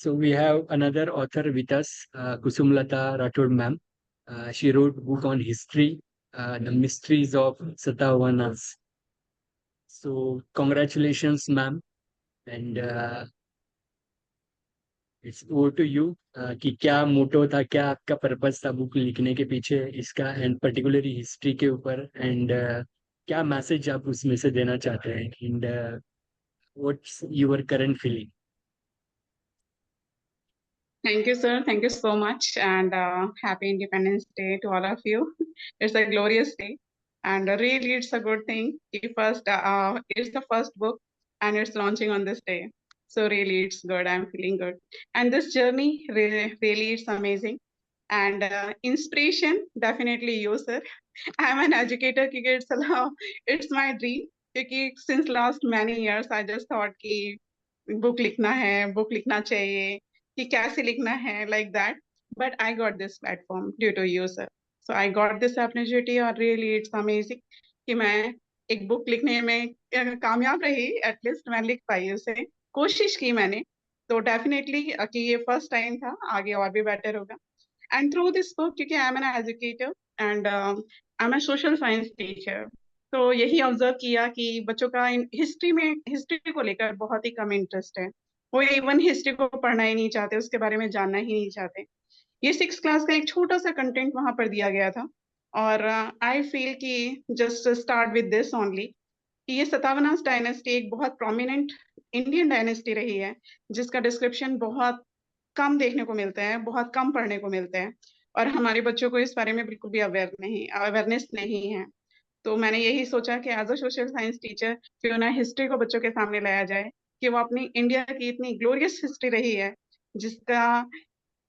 So we have another author with us, Kusumlata Rathod ma'am. She wrote book on history, The Mysteries of Satavahanas. So congratulations, ma'am, and it's over to you कि क्या मोटो था, क्या आपका purpose था book लिखने के पीछे इसका, एंड पर्टिकुलरली हिस्ट्री के ऊपर, एंड क्या मैसेज आप उसमें से देना चाहते हैं, and what's your current feeling. Thank you, sir. Thank you so much. And happy Independence Day to all of you. It's a glorious day. And really, it's a good thing. It's the first book and it's launching on this day. So really, it's good. I'm feeling good. And this journey, really it's amazing. And inspiration, definitely you, sir. I'm an educator. It's my dream. Because since last many years, I just thought कि book लिखना चाहिए कि कैसे लिखना है like that. But I got this platform due to you, sir. So I got this opportunity और really it's amazing कि मैं एक बुक लिखने में कामयाब रही. एटलीस्ट मैं लिख पाई उसे, कोशिश की मैंने. तो डेफिनेटली कि ये फर्स्ट टाइम था, आगे और भी बेटर होगा. एंड थ्रू दिस बुक, क्योंकि I am an educator and I am a social science teacher, तो यही ऑब्जर्व किया कि बच्चों का हिस्ट्री को लेकर बहुत ही कम इंटरेस्ट है. वो इवन हिस्ट्री को पढ़ना ही नहीं चाहते, उसके बारे में जानना ही नहीं चाहते. ये 6 क्लास का एक छोटा सा कंटेंट वहां पर दिया गया था. और आई फील कि just start with this only कि ये सतावनास डायनेस्टी एक बहुत प्रोमिनेंट इंडियन डायनेस्टी रही है, जिसका डिस्क्रिप्शन बहुत कम देखने को मिलते हैं, बहुत कम पढ़ने को मिलते हैं. और हमारे बच्चों को इस बारे में बिल्कुल भी अवेयरनेस नहीं है. तो मैंने यही सोचा कि as a social science teacher क्यों ना हिस्ट्री को बच्चों के सामने लाया जाए, कि वो अपनी इंडिया की इतनी ग्लोरियस हिस्ट्री रही है, जिसका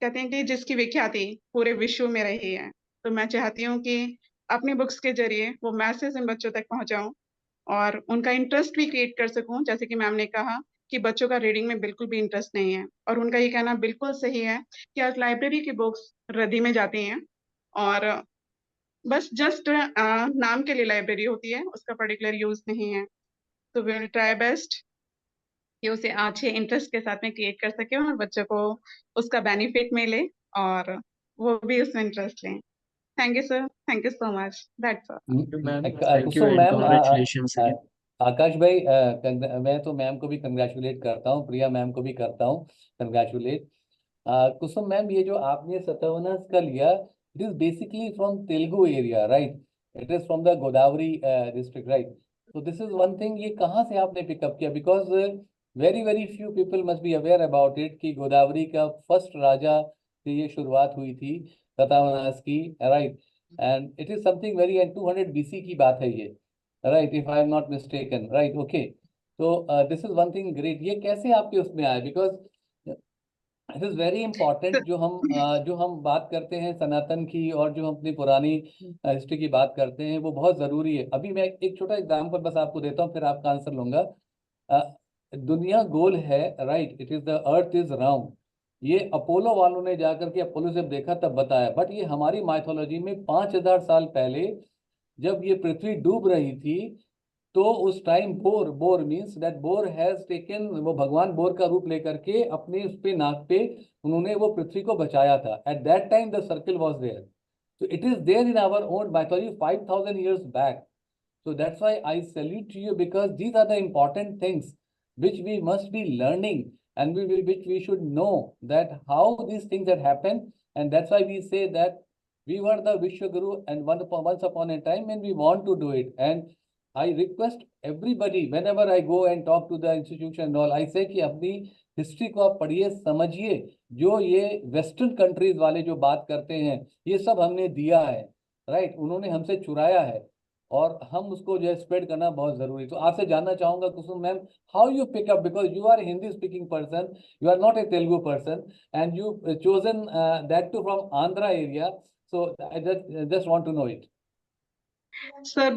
कहते हैं कि जिसकी विख्याति पूरे विश्व में रही है. तो मैं चाहती हूँ कि अपनी बुक्स के जरिए वो मैसेज इन बच्चों तक पहुंचाऊं और उनका इंटरेस्ट भी क्रिएट कर सकूं. जैसे कि मैम ने कहा कि बच्चों का रीडिंग में बिल्कुल भी इंटरेस्ट नहीं है, और उनका ये कहना बिल्कुल सही है कि आज लाइब्रेरी की बुक्स रद्दी में जाती हैं और बस जस्ट नाम के लिए लाइब्रेरी होती है, उसका पर्टिकुलर यूज नहीं है. तो वी विल ट्राई बेस्ट कि उसे अच्छे इंटरेस्ट के साथ में क्रिएट कर सके और बच्चों को उसका बेनिफिट मिले और वो भी उसमें इंटरेस्ट लें. Thank you sir, thank you so much. That's all. Ma'am thank you Kusum and ma'am, congratulations again. Akash भाई, मैं तो मैम को भी कंग्रेचुलेट करता हूँ, प्रिया मैम को भी करता हूँ कंग्रेचुलेट. कुसुम मैम, ये जो आपने सतवनस का लिया, it is basically from Telugu area, right? It is from the Godavari district, right? तो दिस इज वन थिंग, ये कहाँ से आपने पिकअप किया? Because very very few people must be aware about it कि गोदावरी का फर्स्ट राजा से ये शुरुआत हुई थी सतवनस की, right? And it is something very, and 200 BC की बात है ये, right? If I am not mistaken, right? Okay. तो this is one thing great. ये कैसे आपके उसमें आया? Because it is very important. जो हम बात करते हैं सनातन की और जो हम अपनी पुरानी हिस्ट्री की बात करते हैं, वो बहुत जरूरी है. अभी मैं एक छोटा एग्जांपल बस आपको देता हूँ, फिर आपका आंसर लूंगा. दुनिया गोल है, right? It is the earth is round. ये अपोलो वालों ने जाकर के अपोलो से देखा तब बताया, बट ये हमारी माइथोलॉजी में 5000 साल पहले जब ये पृथ्वी डूब रही थी, तो उस time bore means that bore has taken, वो भगवान बोर का रूप लेकर के अपने उस पे नाक पे उन्होंने वो पृथ्वी को बचाया था. At that time the circle was there. So it is there in our own mythology 5000 years back. So that's why I salute to you, because these are the important things which we must be learning, and which we should know that how these things that happen. And that's why we say that we were the Vishwaguru and once upon a time, and we want to do it. And I request everybody, whenever I go and talk to the institution and all, I say कि अपनी history को आप पढ़िए, समझिए. जो ये western countries वाले जो बात करते हैं, ये सब हमने दिया है, राइट? उन्होंने हमसे चुराया है, और हम उसको जो है स्प्रेड करना बहुत जरूरी. तो आपसे जानना चाहूंगा Kusum ma'am, how you pick up, because you are Hindi speaking person, you are not a Telugu person, and you chosen that too from Andhra area. So I just want to know it. Sir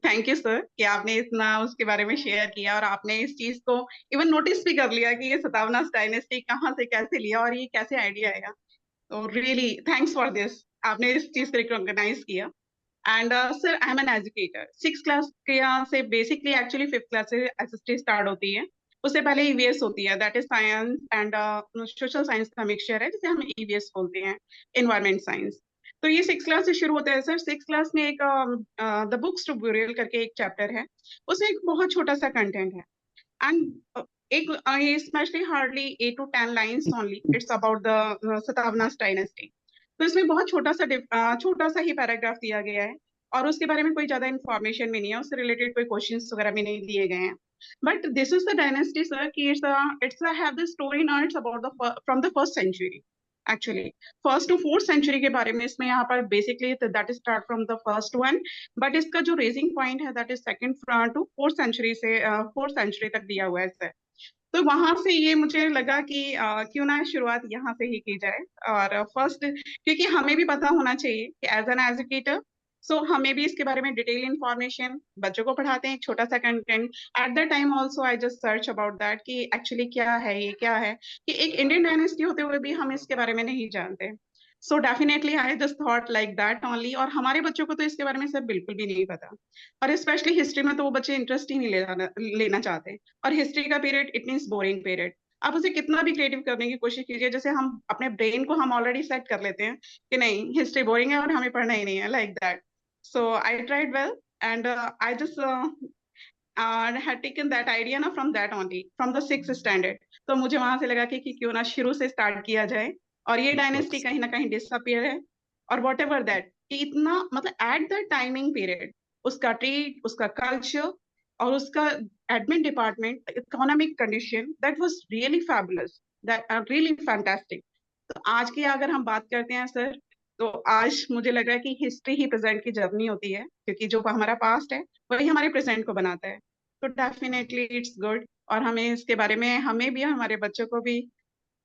thank you sir कि आपने इतना उसके बारे में share किया और आपने इस चीज को इवन नोटिस भी कर लिया कि ये सतावनास डायनेस्टी कहाँ से कैसे लिया और ये कैसे आइडिया आएगा. तो रियली थैंक्स फॉर दिस, आपने इस चीज को रिकॉग्नाइज किया. And sir I am an educator. 6 class के यहाँ से बेसिकली एक्चुअली 5th क्लास से एसएसटी स्टार्ट होती है. उससे पहले ईवीएस होती है, that is science and social science का मिक्सचर है जिसे हम ईवीएस बोलते हैं, एनवायरमेंट साइंस। तो ये 6th क्लास से शुरू होता है सर। 6th क्लास में एक द बुक्स टू ब्यूरियल करके एक चैप्टर है, उसमें एक बहुत छोटा सा कंटेंट है एंड एक specially hardly 8 to 10 lines only, it's about the Satavahanas dynasty. तो इसमें बहुत छोटा सा ही पैराग्राफ दिया गया है और उसके बारे में कोई ज्यादा इन्फॉर्मेशन भी नहीं है, उससे रिलेटेड कोई क्वेश्चंस वगैरह भी नहीं दिए गए हैं। But this is the dynasty sir कि it's have the story now, it's about the from the first century actually. First to fourth century के बारे में इसमें यहाँ पर basically that is start from the first one, but इसका जो raising point है that is second to fourth century से फोर्थ सेंचुरी तक दिया हुआ है सर। तो वहां से ये मुझे लगा कि क्यों ना शुरुआत यहाँ से ही की जाए। और फर्स्ट क्योंकि हमें भी पता होना चाहिए कि एज एन एजुकेटर, सो हमें भी इसके बारे में डिटेल इंफॉर्मेशन, बच्चों को पढ़ाते हैं एक छोटा सा content, at the time also I just search about that कि एक्चुअली क्या है, ये क्या है, कि एक इंडियन डायनेस्टी होते हुए भी हम इसके बारे में नहीं जानते। So definitely I just thought like that only. और हमारे बच्चों को तो इसके बारे में सब बिल्कुल भी नहीं पता, और स्पेशली हिस्ट्री में तो वो बच्चे इंटरेस्ट ही नहीं लेना चाहते। और हिस्ट्री का period it means boring period. आप उसे कितना भी क्रिएटिव करने की कोशिश कीजिए, जैसे हम अपने ब्रेन को हम ऑलरेडी सेट कर लेते हैं कि नहीं हिस्ट्री बोरिंग है और हमें पढ़ना ही नहीं है, like that. So I tried well and I just had taken that idea ना from that only, from the 6th standard। तो मुझे वहां से लगा कि क्यों ना शुरू से स्टार्ट किया जाए। और ये डायनेस्टी कहीं ना कहीं डिसअपियर है, और वॉट एवर दैट कि इतना मतलब एट द टाइमिंग पीरियड उसका ट्रेड, उसका कल्चर और उसका admin department, economic condition, that was really fabulous, that really fantastic. तो आज की अगर हम बात करते हैं सर, तो आज मुझे लग रहा है कि हिस्ट्री ही प्रेजेंट की जर्नी होती है, क्योंकि जो हमारा पास्ट है वही हमारे प्रेजेंट को बनाता है। तो डेफिनेटली इट्स गुड, और हमें इसके बारे में, हमें भी हमारे बच्चों को भी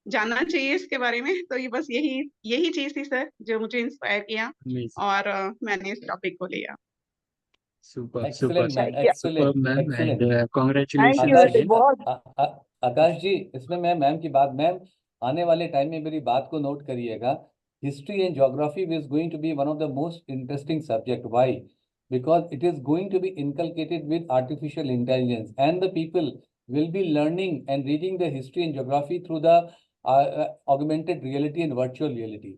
जानना चाहिए इसके बारे में। तो ये बस यही चीज थी सर जो मुझे इंस्पायर किया, और मैंने इस टॉपिक को लिया। Super excellent ma'am, super excellent ma'am, excellent. And congratulation Akash again. Akash ji, इसमें मैं मैम की बात, मैम आने वाले टाइम में मेरी बात को नोट करिएगा। History and geography is going to be one of the most interesting subject. Why? Because it is going to be inculcated with artificial intelligence, and the people will be learning and reading the history and geography through the augmented reality and virtual reality.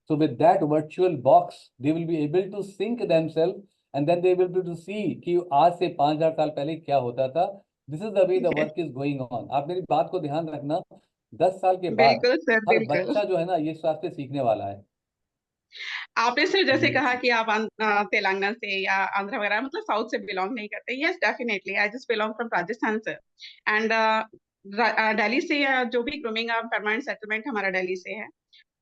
So with that virtual box, they will be able to sync themselves, and then they will be able to see कि आज से 5000 साल पहले क्या होता था। This is the way the work is going on. आप मेरी बात को ध्यान रखना, 10 साल के बाद बिल्कुल सर, हर बिल्कुल। बच्चा जो है ना ये शास्त्र सीखने वाला है। आपने सर जैसे कहा कि आप तेलंगाना से या आंध्र वगैरह मतलब साउथ से बिलोंग नहीं करते। Yes definitely I just belong from Rajasthan sir, and Delhi से, या जो भी ग्रूमिंग परमानेंट सेटलमेंट हमारा दिल्ली से है।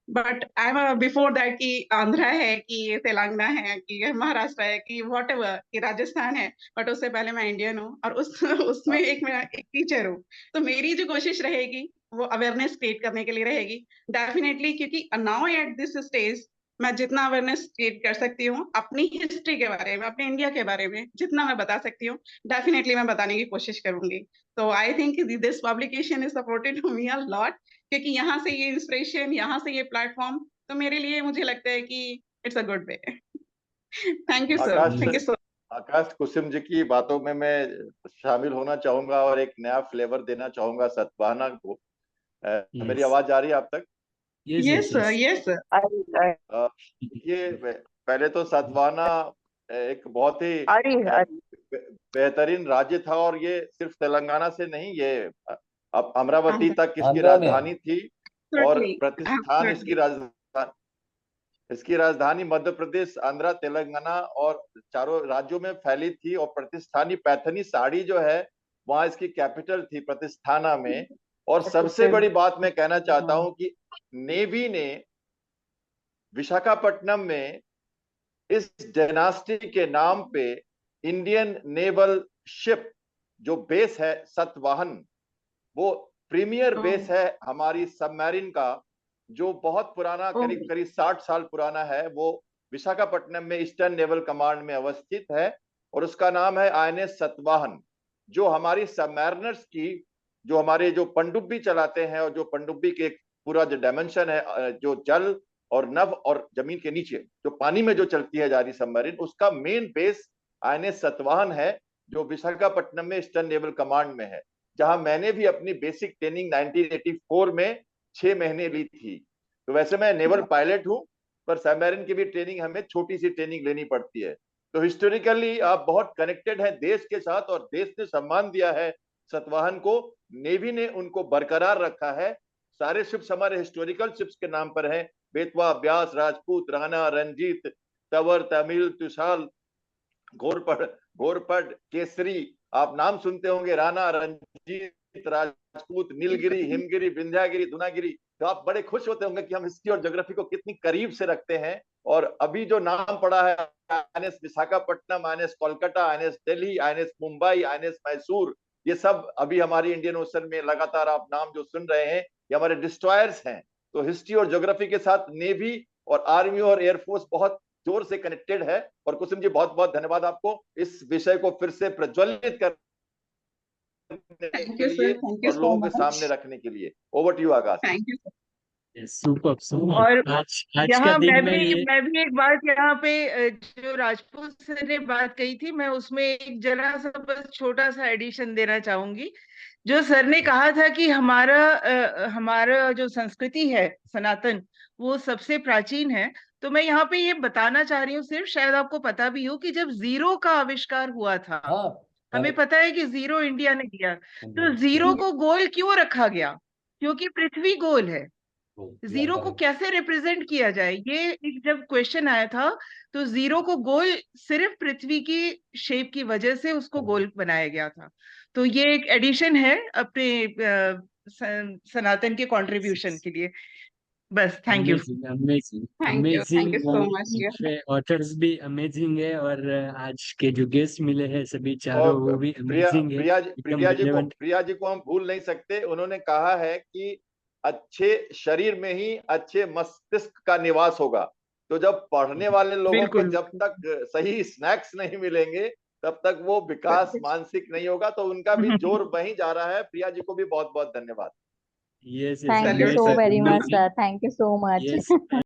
But I am before that कि आंध्रा है कि तेलंगाना है कि महाराष्ट्र है कि वॉट एवर कि राजस्थान है, बट उससे पहले मैं इंडियन हूँ, और उसमें मैं एक टीचर हूँ। तो मेरी जो कोशिश रहेगी वो अवेयरनेस क्रिएट करने के लिए रहेगी डेफिनेटली, क्योंकि नाउ एट दिस स्टेज मैं जितना अवेयरनेस क्रिएट कर सकती हूँ अपनी हिस्ट्री के बारे में, अपने इंडिया के बारे में जितना मैं बता सकती हूँ, डेफिनेटली मैं बताने की कोशिश करूंगी। तो I think this publication is supported to me a lot, क्योंकि यहाँ से ये इंस्पिरेशन, यहाँ से ये प्लेटफॉर्म, तो मेरे लिए मुझे लगता है कि it's a good way. Thank you sir, thank you so. Akash Kusum ji की बातों में मैं शामिल होना चाहूंगा और एक नया फ्लेवर देना चाहूंगा सतवाहना को। मेरी आवाज आ रही है आप तक? Yes sir, yes sir. ये पहले तो सतवाहना एक बहुत ही बेहतरीन राज्य था, और ये सिर्फ तेलंगाना से नहीं, ये अमरावती तक इसकी राजधानी थी, और प्रतिष्ठान इसकी राजधानी मध्य प्रदेश, आंध्र, तेलंगाना और चारों राज्यों में फैली थी। और प्रतिष्ठानी पैथनी साड़ी जो है वहां इसकी कैपिटल थी, प्रतिष्ठाना में। और सबसे बड़ी बात मैं कहना चाहता हूं कि नेवी ने विशाखापट्टनम में इस डायनास्टी के नाम पे इंडियन नेवल शिप जो बेस है सतवाहन, वो प्रीमियर बेस है हमारी सबमरीन का, जो बहुत पुराना, करीब करीब 60 साल पुराना है। वो विशाखापट्टनम में ईस्टर्न नेवल कमांड में अवस्थित है, और उसका नाम है आईएनएस सतवाहन, जो हमारी सबमरीनर्स की, जो हमारे जो पनडुब्बी चलाते हैं, और जो पनडुब्बी के पूरा जो डायमेंशन है, जो जल और नभ और जमीन के नीचे जो पानी में जो चलती है जा रही सबमरीन, उसका मेन बेस आईएनएस सतवाहन है, जो विशाखापट्टनम में ईस्टर्न नेवल कमांड में है। जहां मैंने भी अपनी बेसिक ट्रेनिंग 1984 में 6 महीने ली थी। तो वैसे मैं नेवल पायलट हूं, पर सबमरीन की भी ट्रेनिंग हमें छोटी सी ट्रेनिंग लेनी पड़ती है। तो हिस्टोरिकली आप बहुत कनेक्टेड हैं देश के साथ, और देश ने सम्मान दिया है सतवाहन को, नेवी ने उनको बरकरार रखा है। सारे शिप्स हमारे हिस्टोरिकल शिप्स के नाम पर हैं, बेतवा, ब्यास, राजपूत, राणा, रंजीत, तंवर, तमिल, तुषाल, घोरपड़, घोरपड़, केसरी, आप नाम सुनते होंगे, राणा, रंजीत, राजपूत, नीलगिरी, हिमगिरी, विंध्यागिरी, धुनागिरी। तो आप बड़े खुश होते होंगे कि हम हिस्ट्री और ज्योग्राफी को कितनी करीब से रखते हैं। और अभी जो नाम पड़ा है, INS Visakhapatnam, INS Kolkata, INS Delhi, INS Mumbai, INS Mysore, ये सब अभी हमारी इंडियन ओशन में लगातार आप नाम जो सुन रहे हैं, ये हमारे डिस्ट्रॉयर्स हैं। तो हिस्ट्री और ज्योग्राफी के साथ नेवी और आर्मी और एयरफोर्स बहुत जोर से कनेक्टेड है। और कुसुम जी, बहुत बहुत धन्यवाद आपको इस विषय को फिर से प्रज्वलित करने के लिए थैंक यू और सो लोगों के मच। सामने रखने के लिए। Over to you Aakash. Thank you. Super super. और आज का यहाँ दिन मैं में ये भी एक बात यहाँ पे जो राजपूत सर ने बात कही थी, मैं उसमें एक जरा सा बस छोटा सा एडिशन देना चाहूंगी। जो सर ने कहा था कि हमारा जो संस्कृति है सनातन, वो सबसे प्राचीन है। तो मैं यहाँ पे ये बताना चाह रही हूँ, सिर्फ शायद आपको पता भी हो कि जब जीरो का आविष्कार हुआ था, हाँ, हमें पता है कि जीरो इंडिया ने दिया, तो जीरो को गोल क्यों रखा गया? क्योंकि पृथ्वी गोल है। जीरो को कैसे रिप्रेजेंट किया जाए, ये एक जब क्वेश्चन आया था, तो जीरो को गोल सिर्फ पृथ्वी की शेप की वजह से उसको गोल बनाया गया था। तो ये एक एडिशन है अपने सनातन के कंट्रीब्यूशन के लिए। बस, thank you. Amazing amazing thank you amazing. So much. Authors भी अमेजिंग है, और आज के जो गेस्ट मिले हैं सभी चारों, और वो भी प्रिया अमेजिंग है, प्रिया एकदम रिलेवेंट। प्रिया जी को हम भूल नहीं सकते। उन्होंने कहा है कि अच्छे शरीर में ही अच्छे मस्तिष्क का निवास होगा। तो जब पढ़ने वाले लोगों को बिल्कुल। जब तक सही स्नैक्स नहीं मिलेंगे, तब तक वो विकास मानसिक नहीं होगा। तो उनका भी जोर वहीं जा रहा है। प्रिया जी को भी बहुत बहुत धन्यवाद। Yes Thank you Salute, so sir. very much, sir. Thank you so much. Yes.